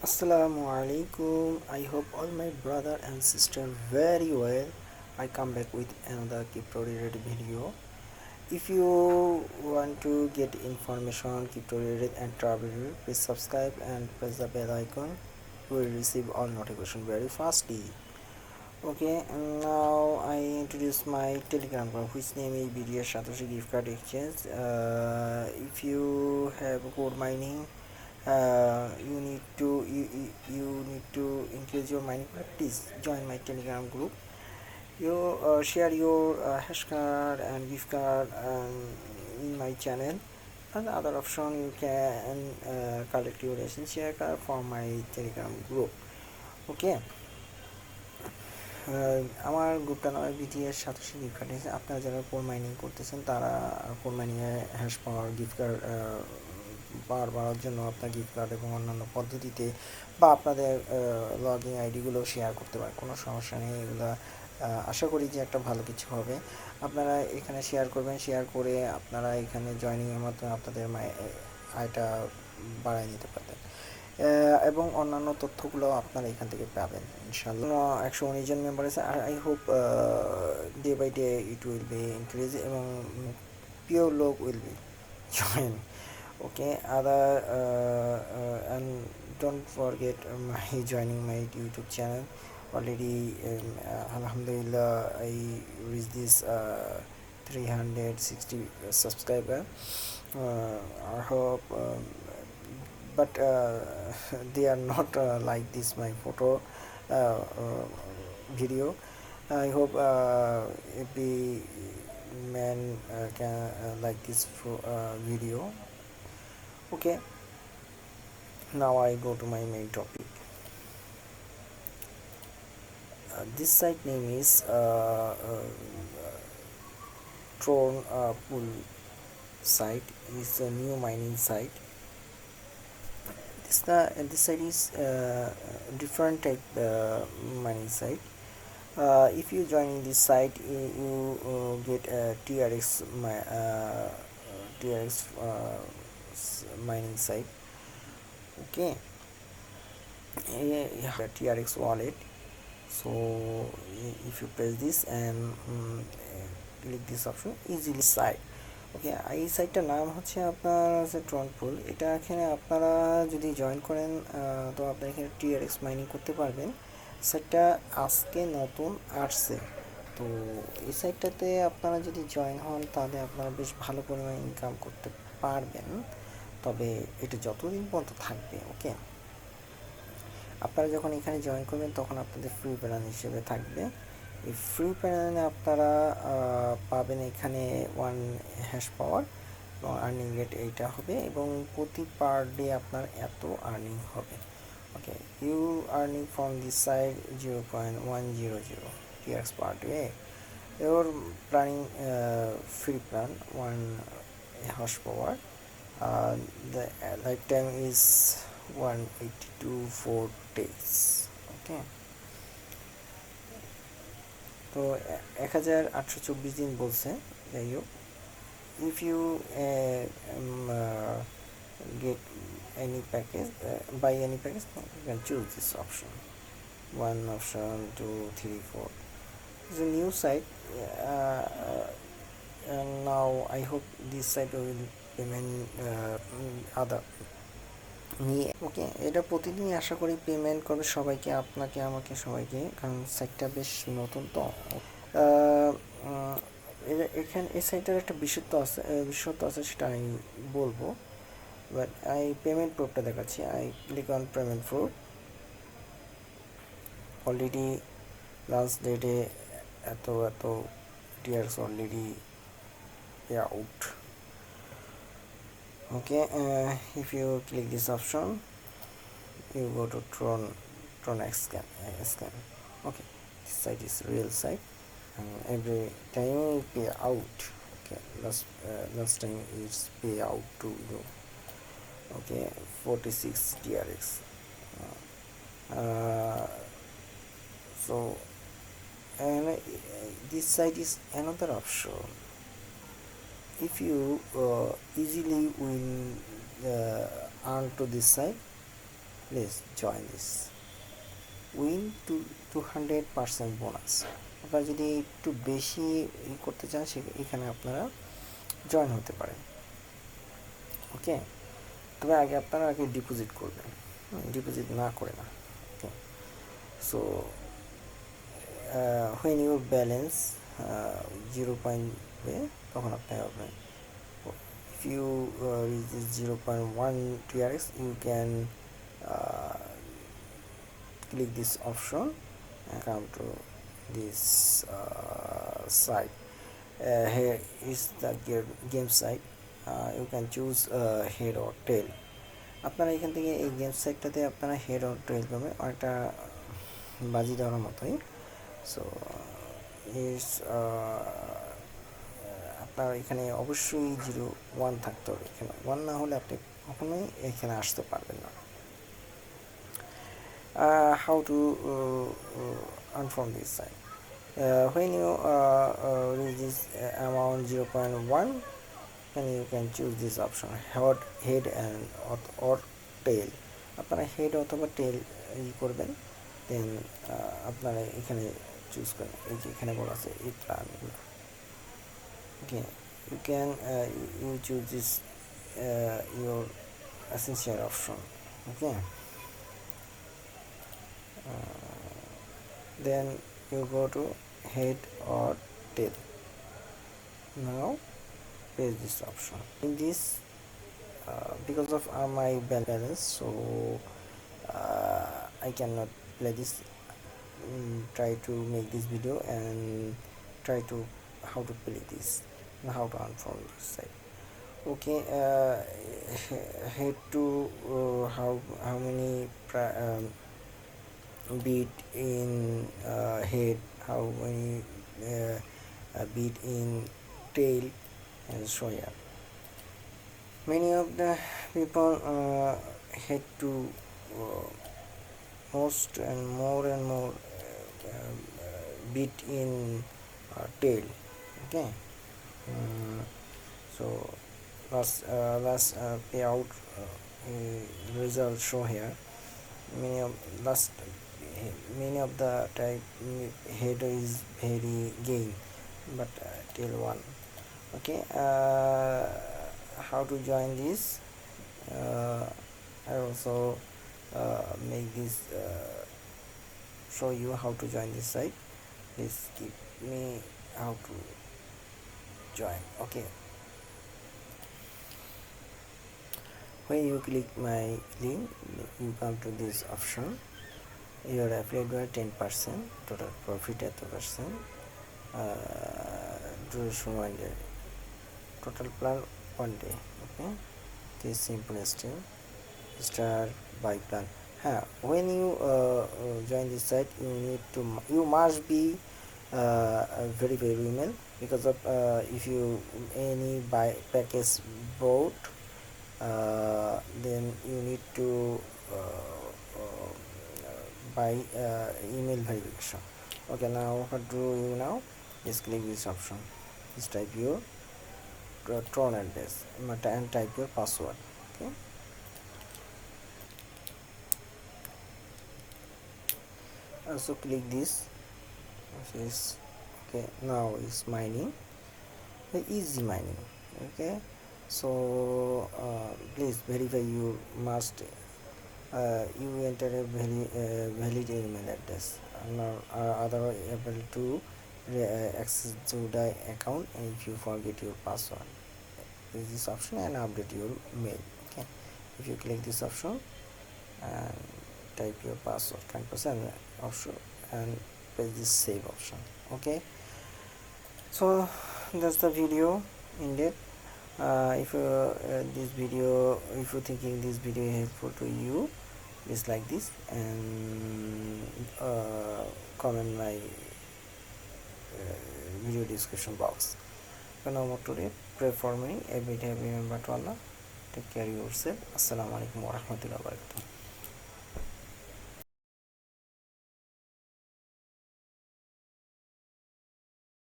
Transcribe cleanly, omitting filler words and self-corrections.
Assalamu alaikum. I hope all my brother and sister very well. I come back with another crypto related video. If you want to get information on crypto related and travel related, please subscribe and press the bell icon. You will receive all notification very fastly. Okay, and now I introduce my Telegram group, which name is BDS Satoshi Gift Card Exchange. If you have code mining, you need to increase your mining practice. Join my Telegram group. You share your hash card and gift card in my channel. And the other option, you can collect your essential card from my Telegram group. Okay. আমার গ্রুপটা নামে BTS satoshi gift card. আপনারা যারা core mining করতেছেন তারা core মাইনিংয়ে hash পাওয়ার gift card বাড়ার জন্য আপনার গিফট কার্ড এবং অন্যান্য পদ্ধতিতে বা আপনাদের লগ ইন আইডিগুলো শেয়ার করতে পারেন, কোনো সমস্যা নেই। এগুলো আশা করি যে একটা ভালো কিছু হবে। আপনারা এখানে শেয়ার করবেন, শেয়ার করে আপনারা এখানে জয়েনিংয়ের মাধ্যমে আপনাদের আয়টা বাড়ায় নিতে পারবেন এবং অন্যান্য তথ্যগুলো আপনারা এখান থেকে পাবেন ইনশাআল্লাহ। 119 জন মেম্বার আছে। আর I hope day by day it will be increase এবং পিওর লোক will be join. Okay, other and don't forget my joining my YouTube channel. Already alhamdulillah I reached this 360 subscriber. I hope but they are not like this my photo video. I hope every man can like this video. Okay, now I go to my main topic. This site name is Tron Pool site. It's a new mining site. This site is different type mining site. If you join this site, you get a TRX mining site. Okay, you have a TRX wallet. So if you press this and click this option, easily site. ওকে, এই সাইটটার নাম হচ্ছে আপনার আছে ট্রন পুল। এটা এখানে আপনারা যদি join করেন তো আপনারা এখানে টিআরএক্স মাইনিং করতে পারবেন। সাইটটা আজকে নতুন আসছে, তো এই সাইটটাতে আপনারা যদি জয়েন হন তাহলে আপনারা বেশ ভালো পরিমাণে ইনকাম করতে পারবেন, তবে এটা যতদিন পর্যন্ত থাকবে। ওকে, আপনারা যখন এখানে জয়েন করবেন তখন আপনাদের ফ্রি প্ল্যান হিসেবে থাকবে। এই ফ্রি প্ল্যানে আপনারা পাবেন এখানে 1 হ্যাশ পাওয়ার এবং আর্নিং রেট এইটা হবে এবং প্রতি পার ডে আপনার এত আর্নিং হবে। Okay, you earning from this side 0.100 TRX per day. your planning free plan 1 horse power. The lifetime is 182 4 days. Okay, তো 1824 দিন বলছে। যাই হোক, if you get any package, buy any package, you can choose this option. 1 option 2 3 4. It's a new site and now I hope this site will payment other নিয়ে। ওকে, এটা প্রতিদিনই আশা করি payment করবে সবাইকে, আপনাকে আমাকে সবাইকে, কারণ সাইটটা বেশ নতুন। তো এখানে এই সাইটের একটা বিশেষত্ব আছে সেটা আমি বলবো, বাট আই পেমেন্ট প্রুফটা দেখাচ্ছি। I click on payment proof. Already last ডেটে এত tears already out. Okay, if you click this option, you go to Tron scan. Okay, this site is real site and every time you pay out. Okay, last time it's pay out to you. Okay, 46 TRX. So and this site is another option. If you easily win earn to this site, please join this win 200% bonus. আপনারা যদি একটু বেশি করতে চান এখানে আপনারা join হতে পারেন। ওকে, তবে আপনারা আগে ডিপোজিট করবেন, ডিপোজিট না করে না। ওকে, সো when your balance 0.1 তখন আপনি হবে, if you reach 0.1 TRX you can click this option and come to this site. Here is the game site. You can choose head or tail. আপনারা এখান থেকে এই গেম সাইটটাতে আপনারা হেড অর টেল পাবেন, অনেকটা বাজি দেওয়ার মতোই। সো আপনার এখানে অবশ্যই 0-1 থাকতে হবে, এখানে 1 না হলে আপনি কখনোই এখানে আসতে পারবেন না। How to earn from this site? When you reach this amount 0.1, then you can choose this option head and or tail. আপনারা হেড অথবা টেল করবেন, দেন আপনারা এখানে চুজ করেন। এই যে এখানে বলা আছে এই প্ল্যানগুলো। ওকে, you can you choose this your essential option. Okay, then you go to head or tail. Now press this option. In this because of my balance, so I cannot play this. Try to make this video and try to how to play this and how to earn from this side. Okay, head to how many beat in head, how many beat in tail, and so yeah. Many of the people head to most and more beat in tail. Okay, so last payout result show here. Many of the type head is very gain, but tail one. Okay, how to join this? I also make this show you how to join this site. Please give me how to join. Okay, when you click my link you come to this option. Your affiliate by 10%, total profit 8%, duration 1 day, total plan 1 day. Okay, this simple step start by plan. When you join this site you must be very email, because of if you any buy package bought, then you need to buy email verification. Okay, now what do you now? Just click this option, just type your Tron address and type your password. Okay, also click this. Okay, now it's mining, easy mining. Okay, so please verify you must you enter a valid email address, otherwise able to access to the account, and if you forget your password, use this option and update your mail. Okay, if you click this option and type your password 10% option and press this save option. Okay, so that's the video ended. If this video, if you thinking this video helpful to you, please like this and comment my video description box. No more today. Pray for me every day. Remember to Allah. Take care of yourself. Assalamu alaikum warahmatullahi wabarakatuh.